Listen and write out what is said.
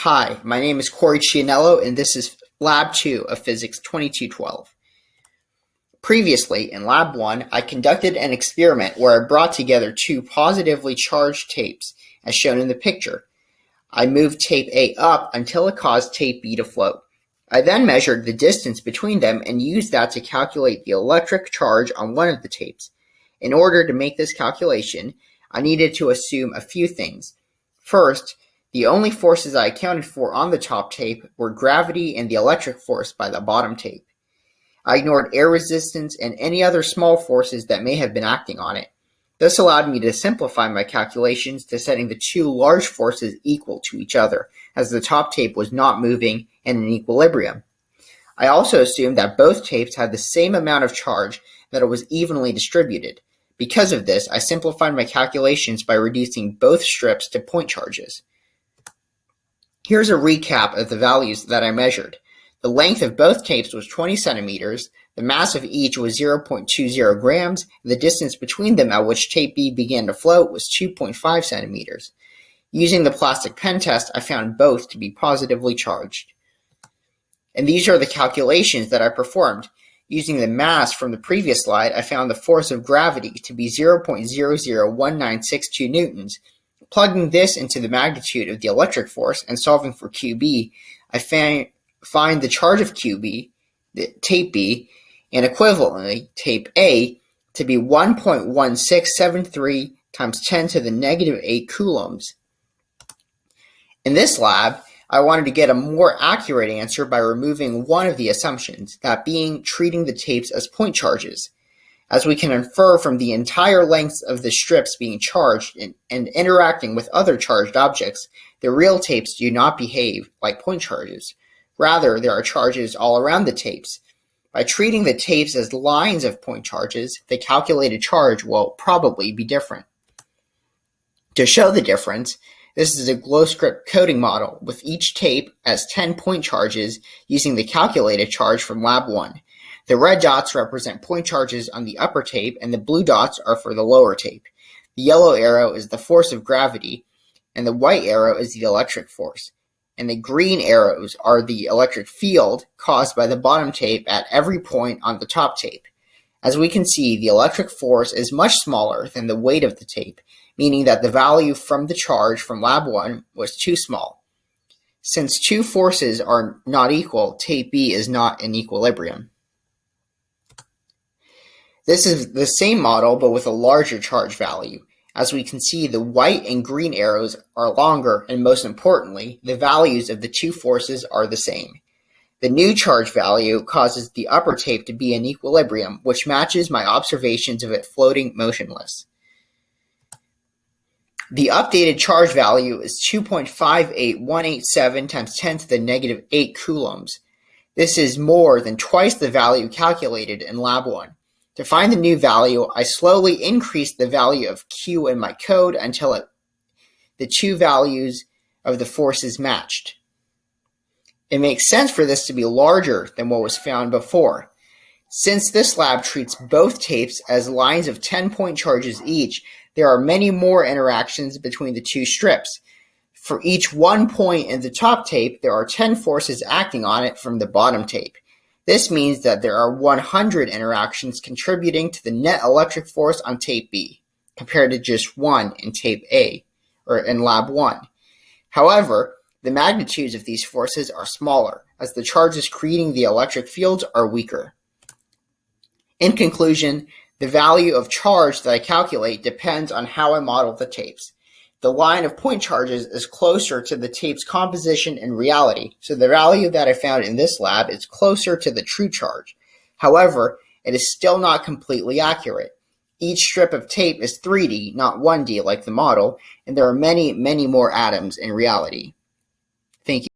Hi, my name is Corey Cianello, and this is Lab 2 of Physics 2212. Previously, in Lab 1, I conducted an experiment where I brought together two positively charged tapes, as shown in the picture. I moved tape A up until it caused tape B to float. I then measured the distance between them and used that to calculate the electric charge on one of the tapes. In order to make this calculation, I needed to assume a few things. First, the only forces I accounted for on the top tape were gravity and the electric force by the bottom tape. I ignored air resistance and any other small forces that may have been acting on it. This allowed me to simplify my calculations to setting the two large forces equal to each other, as the top tape was not moving and in equilibrium. I also assumed that both tapes had the same amount of charge, that it was evenly distributed. Because of this, I simplified my calculations by reducing both strips to point charges. Here's a recap of the values that I measured. The length of both tapes was 20 centimeters, the mass of each was 0.20 grams, and the distance between them at which tape B began to float was 2.5 centimeters. Using the plastic pen test, I found both to be positively charged. And these are the calculations that I performed. Using the mass from the previous slide, I found the force of gravity to be 0.001962 newtons. Plugging this into the magnitude of the electric force and solving for QB, I find the charge of QB, the tape B, and equivalently tape A, to be 1.1673 times 10 to the negative 8 coulombs. In this lab, I wanted to get a more accurate answer by removing one of the assumptions, that being treating the tapes as point charges. As we can infer from the entire lengths of the strips being charged and interacting with other charged objects, the real tapes do not behave like point charges. Rather, there are charges all around the tapes. By treating the tapes as lines of point charges, the calculated charge will probably be different. To show the difference, this is a glow script coding model with each tape as 10 point charges using the calculated charge from Lab 1. The red dots represent point charges on the upper tape and the blue dots are for the lower tape. The yellow arrow is the force of gravity and the white arrow is the electric force. And the green arrows are the electric field caused by the bottom tape at every point on the top tape. As we can see, the electric force is much smaller than the weight of the tape, meaning that the value from the charge from Lab 1 was too small. Since two forces are not equal, tape B is not in equilibrium. This is the same model but with a larger charge value. As we can see, the white and green arrows are longer and most importantly, the values of the two forces are the same. The new charge value causes the upper tape to be in equilibrium, which matches my observations of it floating motionless. The updated charge value is 2.58187 times 10 to the negative 8 coulombs. This is more than twice the value calculated in Lab 1. To find the new value, I slowly increased the value of Q in my code until the two values of the forces matched. It makes sense for this to be larger than what was found before. Since this lab treats both tapes as lines of 10 point charges each, there are many more interactions between the two strips. For each 1 point in the top tape, there are 10 forces acting on it from the bottom tape. This means that there are 100 interactions contributing to the net electric force on tape B, compared to just one in tape A, or in Lab 1. However, the magnitudes of these forces are smaller, as the charges creating the electric fields are weaker. In conclusion, the value of charge that I calculate depends on how I model the tapes. The line of point charges is closer to the tape's composition in reality, so the value that I found in this lab is closer to the true charge. However, it is still not completely accurate. Each strip of tape is 3D, not 1D like the model, and there are many, many more atoms in reality. Thank you.